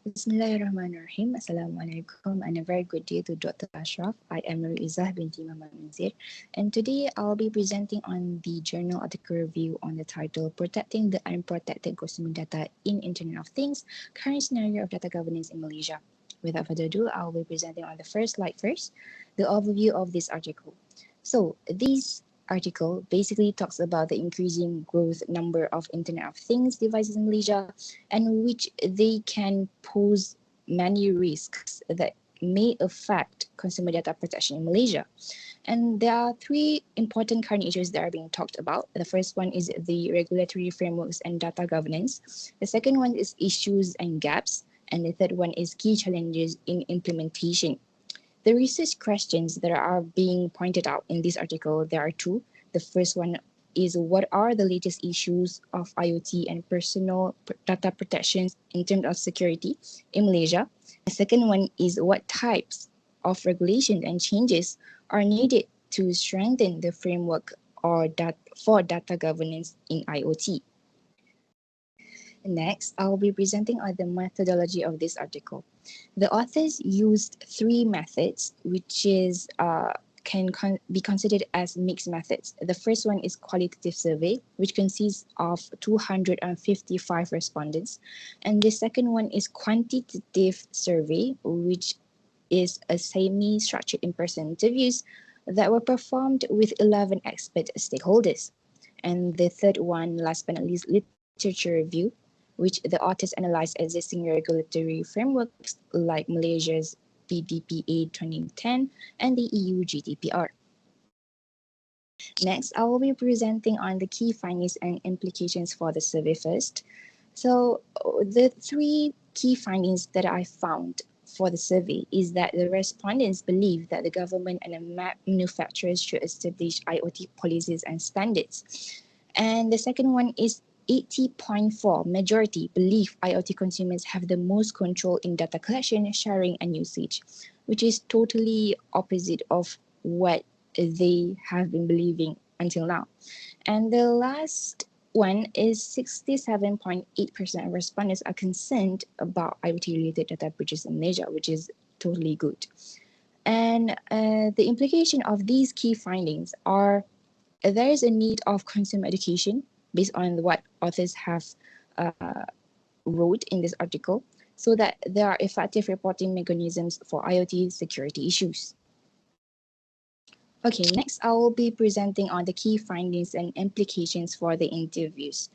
Bismillahirrahmanirrahim. Assalamualaikum and a very good day to Dr. Ashraf. I am Nurul Izzah Binti Unzir, and today I'll be presenting on the journal article review on the title Protecting the Unprotected Consumer Data in Internet of Things, Current Scenario of Data Governance in Malaysia. Without further ado, I'll be presenting on the first slide first, the overview of this article. So this article basically talks about the increasing growth number of Internet of Things devices in Malaysia and which they can pose many risks that may affect consumer data protection in Malaysia. And there are three important current issues that are being talked about. The first one is the regulatory frameworks and data governance. The second one is issues and gaps. And the third one is key challenges in implementation. The research questions that are being pointed out in this article, there are two. The first one is what are the latest issues of IoT and personal data protections in terms of security in Malaysia. The second one is what types of regulations and changes are needed to strengthen the framework for data governance in IoT. Next, I'll be presenting on the methodology of this article. The authors used three methods, which is can be considered as mixed methods. The first one is qualitative survey, which consists of 255 respondents. And the second one is quantitative survey, which is a semi-structured in-person interviews that were performed with 11 expert stakeholders. And the third one, last but not least, literature review, which the authors analyzed existing regulatory frameworks like Malaysia's PDPA 2010 and the EU GDPR. Next, I will be presenting on the key findings and implications for the survey first. So the three key findings that I found for the survey is that the respondents believe that the government and the manufacturers should establish IoT policies and standards. And the second one is 80.4 majority believe IoT consumers have the most control in data collection, sharing, and usage, which is totally opposite of what they have been believing until now. And the last one is 67.8% of respondents are concerned about IoT-related data breaches in Malaysia, which is totally good. And the implication of these key findings are there is a need of consumer education based on what authors have wrote in this article, so that there are effective reporting mechanisms for IoT security issues. Okay, next I will be presenting on the key findings and implications for the interviews.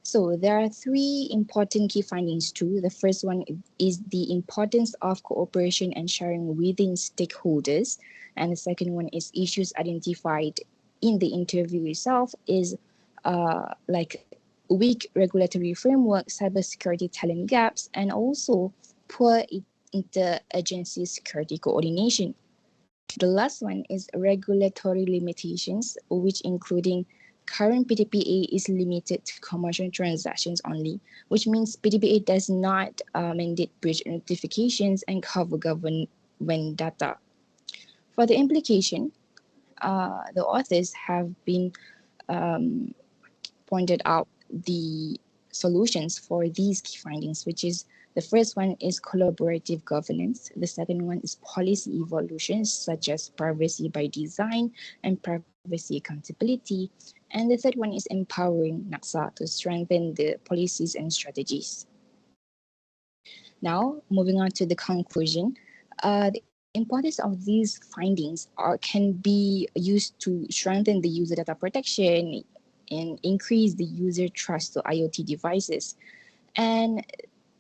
So there are three important key findings too. The first one is the importance of cooperation and sharing within stakeholders. And the second one is issues identified in the interview itself is like weak regulatory framework, cybersecurity talent gaps, and also poor interagency security coordination. The last one is regulatory limitations, which including current PDPA is limited to commercial transactions only, which means PDPA does not mandate breach notifications and cover government data. For the implication, the authors have been pointed out the solutions for these key findings, which is the first one is collaborative governance. The second one is policy evolutions such as privacy by design and privacy accountability. And the third one is empowering NACSA to strengthen the policies and strategies. Now, moving on to the conclusion, the importance of these findings can be used to strengthen the user data protection and increase the user trust to IoT devices. And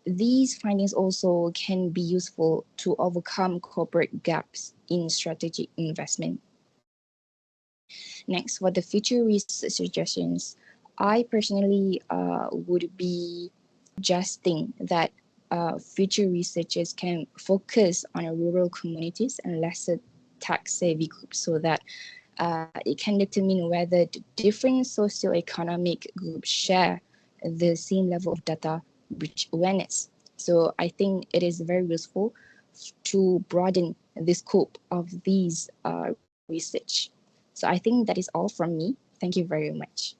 these findings also can be useful to overcome corporate gaps in strategic investment. Next, for the future research suggestions, I personally would be suggesting that future researchers can focus on rural communities and lesser tech-savvy groups so that it can determine whether the different socio-economic groups share the same level of data breach awareness. So I think it is very useful to broaden the scope of these research. So I think that is all from me. Thank you very much.